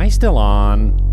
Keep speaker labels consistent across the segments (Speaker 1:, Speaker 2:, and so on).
Speaker 1: I still on?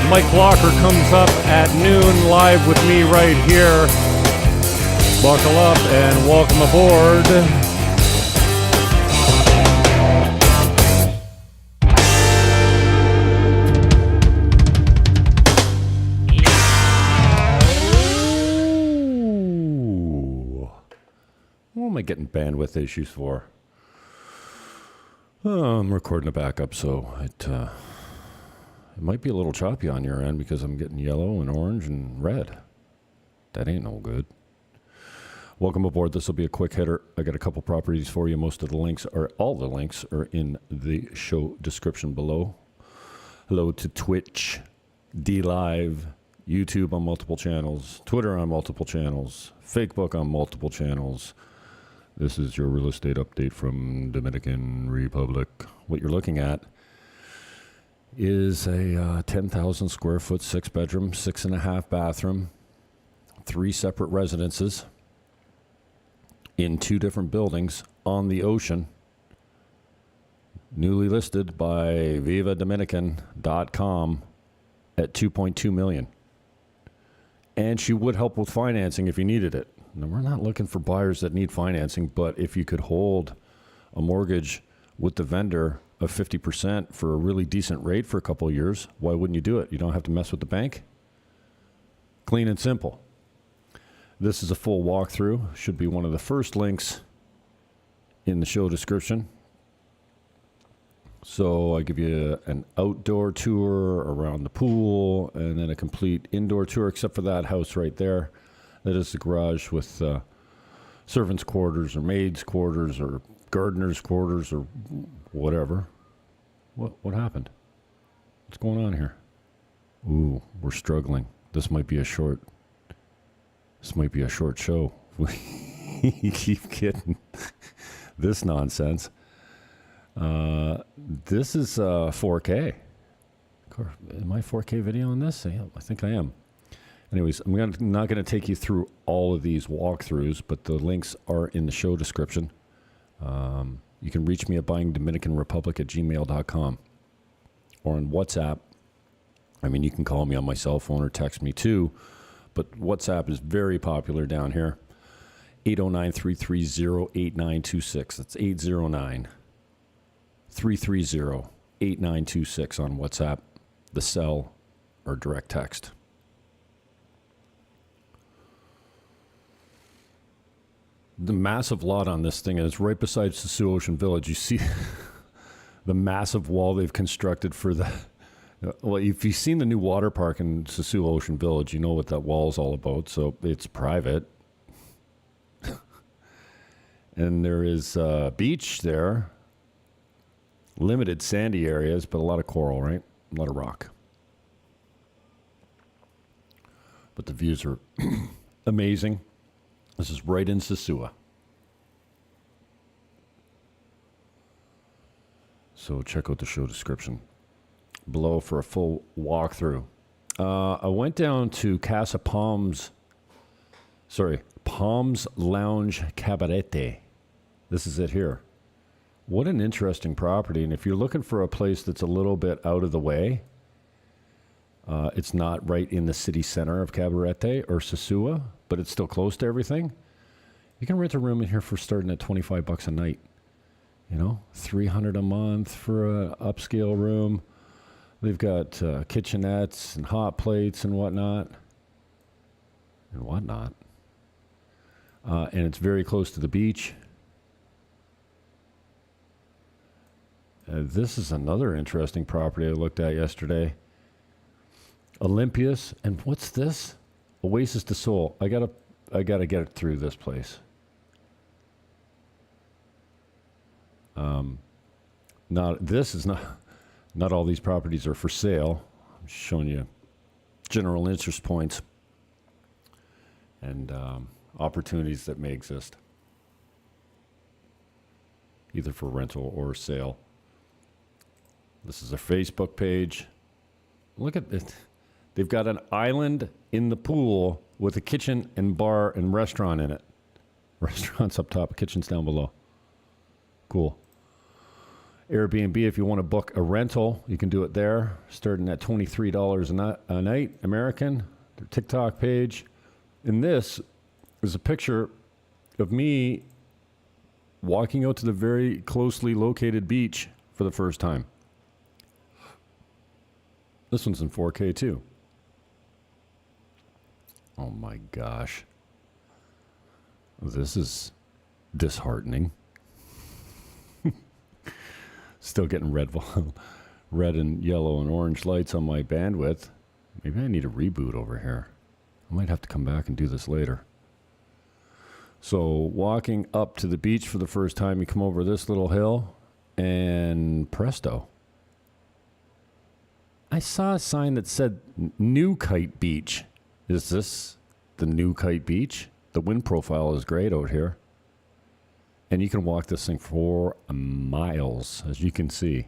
Speaker 1: Mike Locker comes up at noon live with me right here. Buckle up and welcome aboard. Ooh. What am I getting bandwidth issues for? I'm recording a backup, so it might be a little choppy on your end because I'm getting yellow and orange and red. That ain't no good. Welcome aboard. This will be a quick hitter. I got a couple properties for you. All the links are in the show description below. Hello to Twitch, D-Live, YouTube on multiple channels, Twitter on multiple channels, Facebook on multiple channels. This is your real estate update from Dominican Republic. What you're looking at is a 10,000 square foot, 6-bedroom, 6.5 bathroom, 3 separate residences in 2 different buildings on the ocean, newly listed by vivadominican.com at $2.2 million. And she would help with financing if you needed it. Now, we're not looking for buyers that need financing, but if you could hold a mortgage with the vendor of 50% for a really decent rate for a couple of years, why wouldn't you do it? You don't have to mess with the bank. Clean and simple. This is a full walkthrough. Should be one of the first links in the show description. So I give you an outdoor tour around the pool and then a complete indoor tour, except for that house right there. That is the garage with servants' quarters or maids' quarters or gardener's quarters or whatever. What happened? What's going on here? Ooh, we're struggling. This might be a short show. We keep getting this nonsense. This is 4K. Am I 4K video on this? I think I am. Anyways, I'm not going to take you through all of these walkthroughs, but the links are in the show description. You can reach me at buyingdominicanrepublic@gmail.com or on WhatsApp. I mean, you can call me on my cell phone or text me too, but WhatsApp is very popular down here. 809-330-8926. That's 809-330-8926 on WhatsApp, the cell, or direct text. The massive lot on this thing is right beside Sosúa Ocean Village. You see the massive wall they've constructed for the... Well, if you've seen the new water park in Sosúa Ocean Village, you know what that wall is all about. So it's private. And there is a beach there. Limited sandy areas, but a lot of coral, right? A lot of rock. But the views are amazing. This is right in Sosúa. So check out the show description below for a full walkthrough. I went down to Palms Lounge Cabarete. This is it here. What an interesting property. And if you're looking for a place that's a little bit out of the way, it's not right in the city center of Cabarete or Sosúa, but it's still close to everything. You can rent a room in here for starting at $25 a night. You know, $300 a month for an upscale room. They've got kitchenettes and hot plates and whatnot. And it's very close to the beach. This is another interesting property I looked at yesterday. Olympias. And what's this? Oasis de Sol. I gotta get it through this place. Not all these properties are for sale. I'm showing you general interest points and opportunities that may exist, either for rental or sale. This is a Facebook page. Look at it. They've got an island in the pool with a kitchen and bar and restaurant in it. Restaurants up top, kitchens down below. Cool. Airbnb, if you want to book a rental, you can do it there, starting at $23 a night, American. Their TikTok page. And this is a picture of me walking out to the very closely located beach for the first time. This one's in 4K too. Oh my gosh. This is disheartening. Still getting red and yellow and orange lights on my bandwidth. Maybe I need a reboot over here. I might have to come back and do this later. So walking up to the beach for the first time, you come over this little hill and presto. I saw a sign that said New Kite Beach. Is this the New Kite Beach? The wind profile is great out here. And you can walk this thing for miles, as you can see.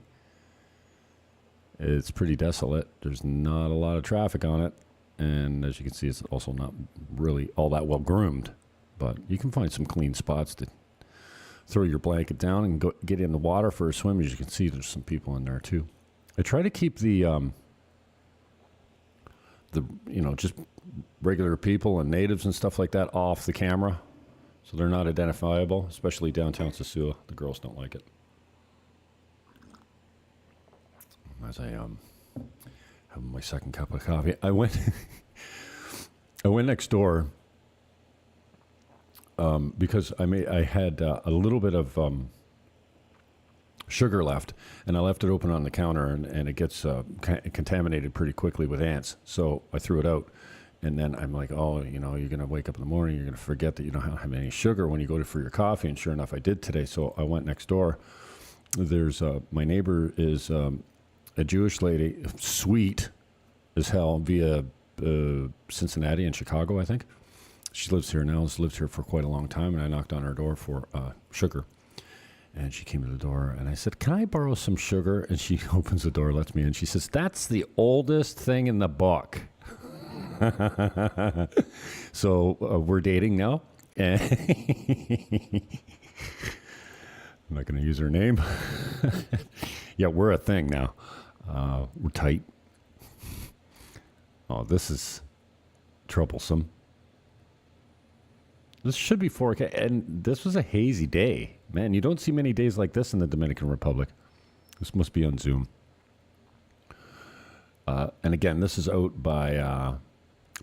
Speaker 1: It's pretty desolate. There's not a lot of traffic on it. And as you can see, it's also not really all that well groomed. But you can find some clean spots to throw your blanket down and go get in the water for a swim. As you can see, there's some people in there too. I try to keep the just regular people and natives and stuff like that off the camera, so they're not identifiable, especially downtown Sosúa. The girls don't like it. As I have my second cup of coffee, I went next door because I had a little bit of sugar left, and I left it open on the counter, and it gets contaminated pretty quickly with ants. So I threw it out, and then I'm like, oh, you're going to wake up in the morning, you're going to forget that you don't have any sugar when you go for your coffee. And sure enough, I did today. So I went next door. There's my neighbor is a Jewish lady, sweet as hell, via Cincinnati and Chicago, I think. She lives here now. Has lived here for quite a long time, and I knocked on her door for sugar. And she came to the door, and I said, can I borrow some sugar? And she opens the door, lets me in. She says, that's the oldest thing in the book. So we're dating now. I'm not going to use her name. Yeah, we're a thing now. We're tight. Oh, this is troublesome. This should be 4K, and this was a hazy day. Man, you don't see many days like this in the Dominican Republic. This must be on Zoom. And again, this is out by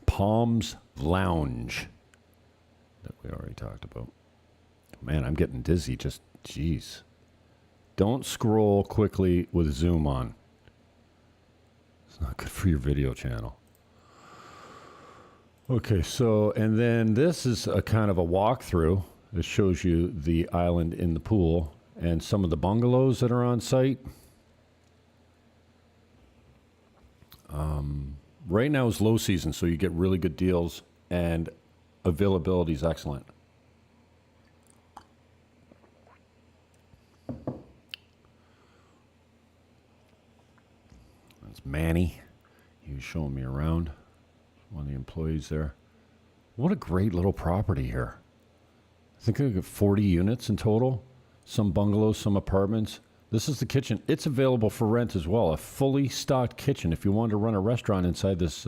Speaker 1: Palms Lounge that we already talked about. Man, I'm getting dizzy. Just, geez. Don't scroll quickly with Zoom on. It's not good for your video channel. Okay, so, and then this is a kind of a walkthrough. It shows you the island in the pool and some of the bungalows that are on site. Right now is low season, so you get really good deals, and availability is excellent. That's Manny. He was showing me around. One of the employees there. What a great little property here. I think I got 40 units in total. Some bungalows, some apartments. This is the kitchen. It's available for rent as well. A fully stocked kitchen. If you wanted to run a restaurant inside this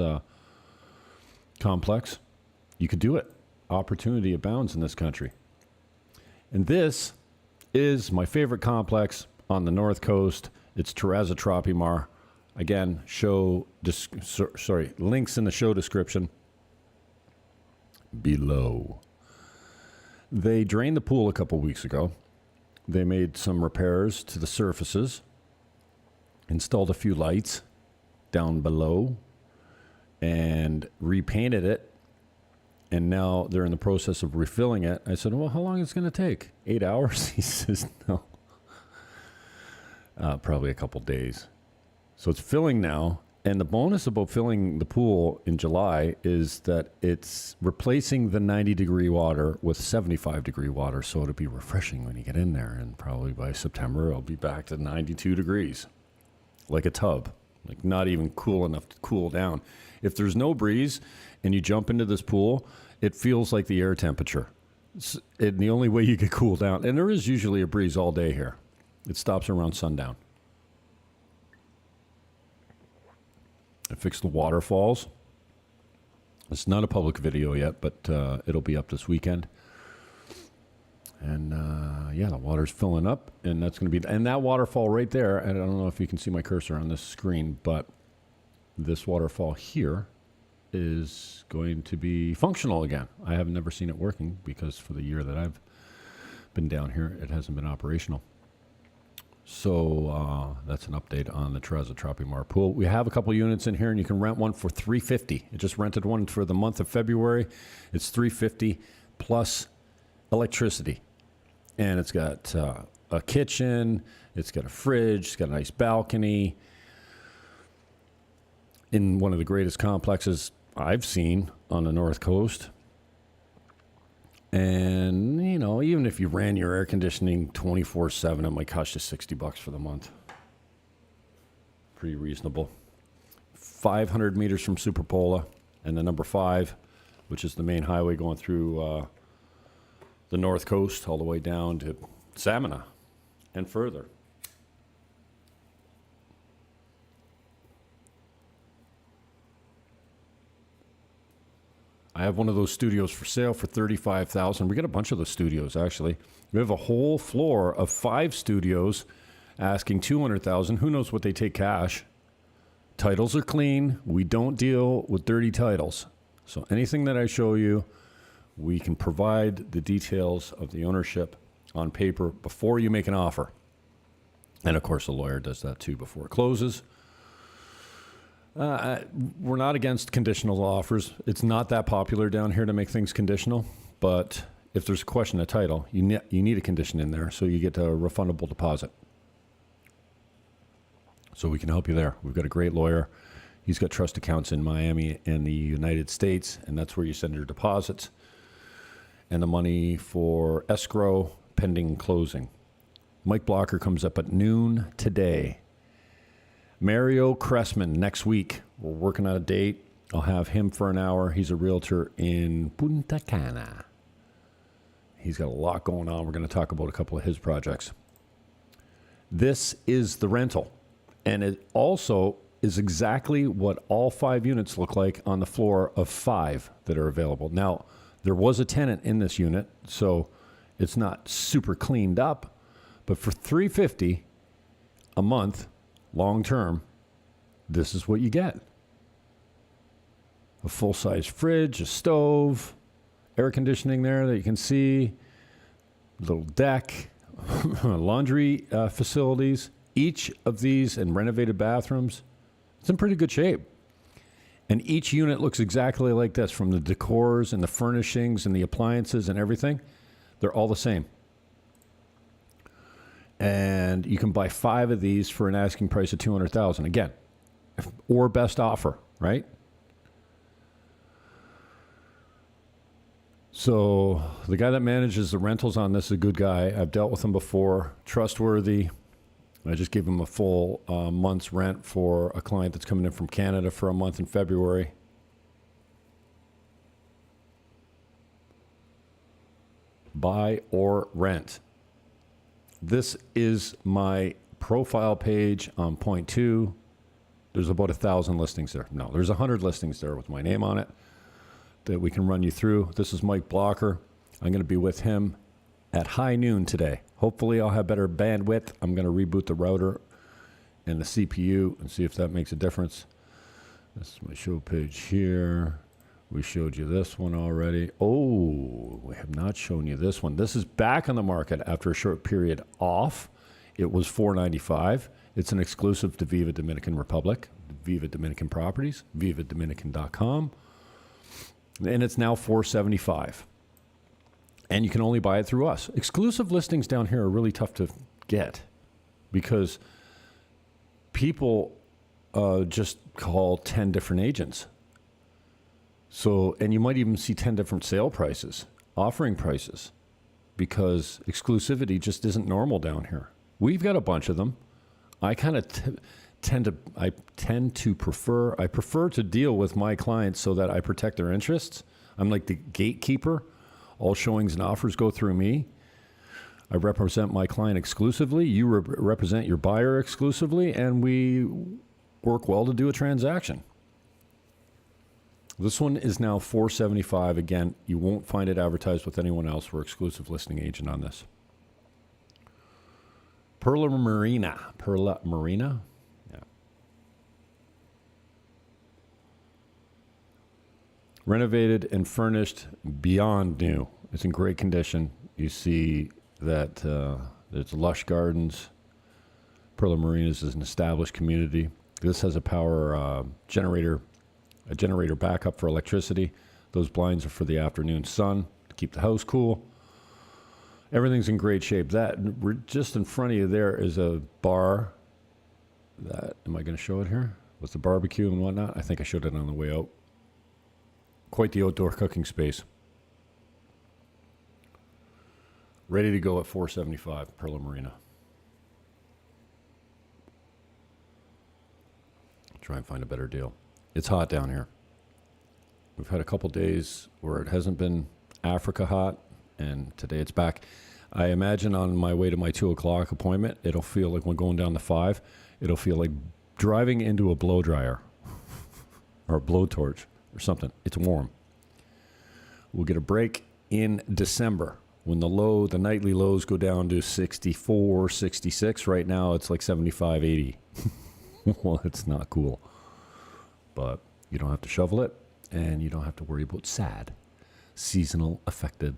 Speaker 1: complex, you could do it. Opportunity abounds in this country. And this is my favorite complex on the North Coast. It's Terraza Tropimar. Again, links in the show description below. They drained the pool a couple weeks ago. They made some repairs to the surfaces, installed a few lights down below, and repainted it. And now they're in the process of refilling it. I said, well, how long is it going to take? 8 hours? He says, no. Probably a couple days. So it's filling now. And the bonus about filling the pool in July is that it's replacing the 90-degree water with 75-degree water. So it'll be refreshing when you get in there. And probably by September, I'll be back to 92 degrees, like a tub, like not even cool enough to cool down. If there's no breeze and you jump into this pool, it feels like the air temperature. And the only way you can cool down, and there is usually a breeze all day here. It stops around sundown. I fixed the waterfalls. It's not a public video yet, but it'll be up this weekend. And the water's filling up, and that's going to be, and that waterfall right there, and I don't know if you can see my cursor on this screen, but this waterfall here is going to be functional again. I have never seen it working because for the year that I've been down here, it hasn't been operational. So that's an update on the Trezza Tropimar pool. We have a couple units in here, and you can rent one for $350. I just rented one for the month of February. It's $350 plus electricity, and it's got a kitchen. It's got a fridge. It's got a nice balcony in one of the greatest complexes I've seen on the North Coast. And, you know, even if you ran your air conditioning 24/7, it might cost you $60 for the month. Pretty reasonable. 500 meters from Superpola and the number 5, which is the main highway going through the North Coast all the way down to Samana and further. I have one of those studios for sale for $35,000. We got a bunch of those studios, actually. We have a whole floor of 5 studios asking $200,000. Who knows what they take cash? Titles are clean. We don't deal with dirty titles. So anything that I show you, we can provide the details of the ownership on paper before you make an offer. And, of course, the lawyer does that, too, before it closes. We're not against conditional offers. It's not that popular down here to make things conditional. But if there's a question of title, you need a condition in there so you get a refundable deposit. So we can help you there. We've got a great lawyer. He's got trust accounts in Miami and the United States, and that's where you send your deposits and the money for escrow pending closing. Mike Blocker comes up at noon today. Mario Cressman next week. We're working on a date. I'll have him for an hour. He's a realtor in Punta Cana. He's got a lot going on. We're going to talk about a couple of his projects. This is the rental. And it also is exactly what all 5 units look like on the floor of 5 that are available. Now, there was a tenant in this unit, so it's not super cleaned up. But for $350 a month, long term, this is what you get. A full-size fridge, a stove, air conditioning there that you can see, little deck, laundry facilities. Each of these and renovated bathrooms, it's in pretty good shape. And each unit looks exactly like this, from the decors and the furnishings and the appliances and everything. They're all the same. And you can buy 5 of these for an asking price of $200,000 again, or best offer, right? So the guy that manages the rentals on this is a good guy. I've dealt with him before, trustworthy. I just gave him a full month's rent for a client that's coming in from Canada for a month in February. Buy or rent. This is my profile page on point 2. There's about 1,000 listings there. No, there's 100 listings there with my name on it that we can run you through. This is Mike Blocker. I'm going to be with him at high noon today. Hopefully I'll have better bandwidth. I'm going to reboot the router and the CPU and see if that makes a difference. This is my show page here. We showed you this one already. Oh, we have not shown you this one. This is back on the market after a short period off. It was $495. It's an exclusive to Viva Dominican Republic, Viva Dominican Properties, vivadominican.com. And it's now $475. And you can only buy it through us. Exclusive listings down here are really tough to get because people just call 10 different agents. So, and you might even see 10 different sale prices, offering prices, because exclusivity just isn't normal down here. We've got a bunch of them. I kind of tend to prefer to deal with my clients so that I protect their interests. I'm like the gatekeeper. All showings and offers go through me. I represent my client exclusively. You represent your buyer exclusively, and we work well to do a transaction. This one is now $475. Again, you won't find it advertised with anyone else. We're exclusive listing agent on this. Perla Marina. Yeah. Renovated and furnished beyond new. It's in great condition. You see that there's lush gardens. Perla Marinas is an established community. This has a power generator. A generator backup for electricity. Those blinds are for the afternoon sun to keep the house cool. Everything's in great shape. That just in front of you there is a bar. Am I going to show it here? With the barbecue and whatnot? I think I showed it on the way out. Quite the outdoor cooking space. Ready to go at $475, Perla Marina. Try and find a better deal. It's hot down here. We've had a couple days where it hasn't been Africa hot, and today it's back. I imagine on my way to my 2 o'clock appointment, it'll feel like when going down to 5, it'll feel like driving into a blow dryer or a blowtorch or something. It's warm. We'll get a break in December when the nightly lows go down to 64, 66. Right now, it's like 75, 80. Well, it's not cool. But you don't have to shovel it, and you don't have to worry about seasonal affective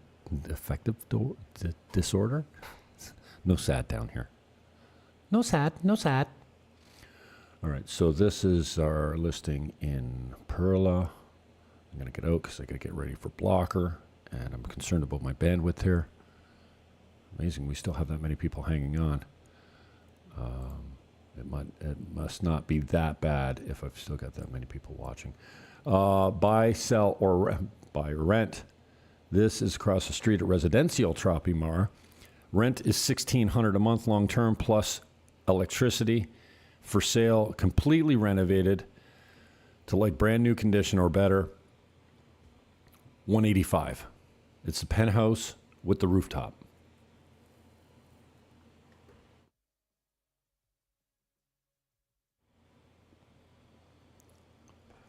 Speaker 1: disorder. No sad down here. No sad. All right, so this is our listing in Perla. I'm going to get out because I got to get ready for blocker, and I'm concerned about my bandwidth here. Amazing, we still have that many people hanging on. It must not be that bad if I've still got that many people watching. Buy, sell, or buy or rent. This is across the street at Residential Tropimar. Rent is $1,600 a month long term plus electricity. For sale, completely renovated to like brand new condition or better. $185. It's a penthouse with the rooftop.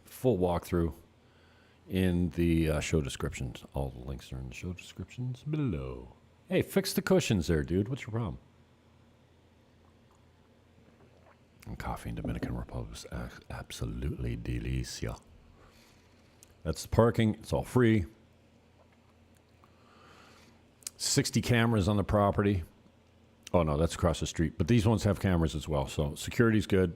Speaker 1: Full walkthrough in the show descriptions. All the links are in the show descriptions below. Hey, fix the cushions there, dude. What's your problem? And coffee in Dominican Republic is absolutely delicious. That's the parking. It's all free. 60 cameras on the property. Oh, no, that's across the street. But these ones have cameras as well. So security's good.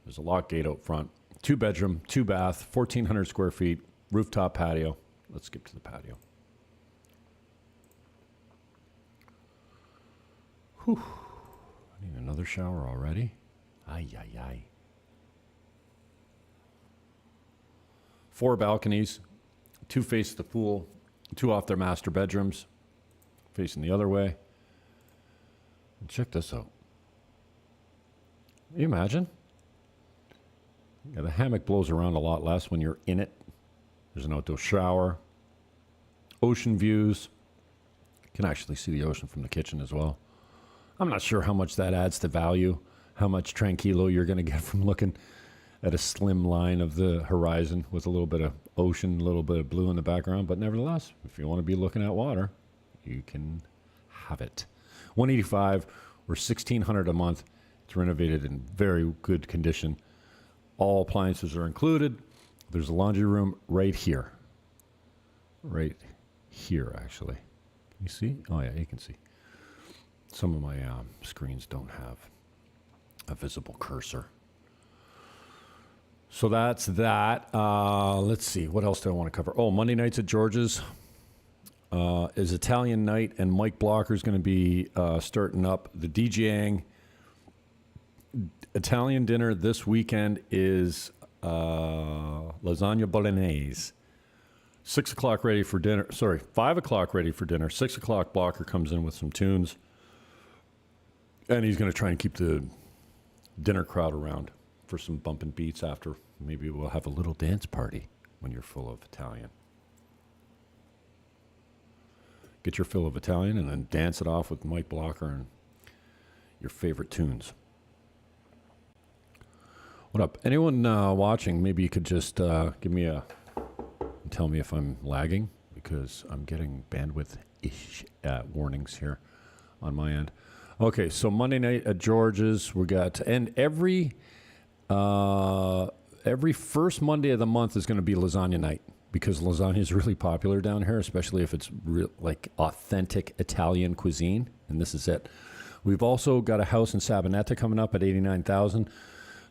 Speaker 1: There's a lock gate out front. 2 bedroom, 2 bath, 1,400 square feet, rooftop patio. Let's skip to the patio. Whew. I need another shower already. Ay, ay, ay. 4 balconies, 2 face the pool, 2 off their master bedrooms, facing the other way. And check this out. Can you imagine? Yeah, the hammock blows around a lot less when you're in it. There's an outdoor shower. Ocean views. You can actually see the ocean from the kitchen as well. I'm not sure how much that adds to value, how much tranquilo you're going to get from looking at a slim line of the horizon with a little bit of ocean, a little bit of blue in the background. But nevertheless, if you want to be looking at water, you can have it. $185 or $1,600 a month. It's renovated in very good condition. All appliances are included. There's a laundry room right here. Right here, actually. Can you see? Oh, yeah, you can see. Some of my screens don't have a visible cursor. So that's that. Let's see. What else do I want to cover? Oh, Monday nights at George's is Italian night, and Mike Blocker is going to be starting up the DJing. Italian dinner this weekend is lasagna bolognese. 6 o'clock ready for dinner. Sorry, 5 o'clock ready for dinner. 6 o'clock Blocker comes in with some tunes. And he's going to try and keep the dinner crowd around for some bumping beats after. Maybe we'll have a little dance party when you're full of Italian. Get your fill of Italian and then dance it off with Mike Blocker and your favorite tunes. What up? Anyone watching, maybe you could just give me tell me if I'm lagging, because I'm getting bandwidth-ish warnings here on my end. Okay, so Monday night at George's, we got, and every first Monday of the month is going to be lasagna night, because lasagna is really popular down here, especially if it's like authentic Italian cuisine, and this is it. We've also got a house in Sabaneta coming up at $89,000,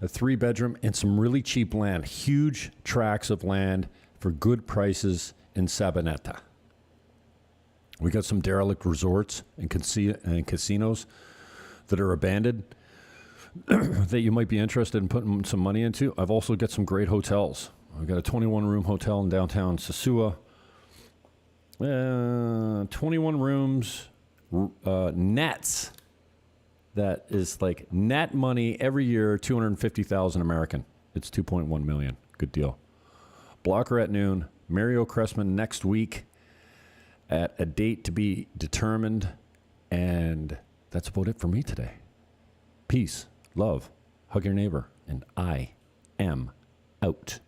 Speaker 1: a 3-bedroom and some really cheap land, huge tracts of land for good prices in Sabaneta. We got some derelict resorts and casinos that are abandoned that you might be interested in putting some money into. I've also got some great hotels. I've got a 21-room hotel in downtown Sosúa. 21 rooms, nets. That is like net money every year, $250,000 American. It's $2.1 million. Good deal. Blocker at noon. Mario Cressman next week at a date to be determined. And that's about it for me today. Peace, love, hug your neighbor, and I am out.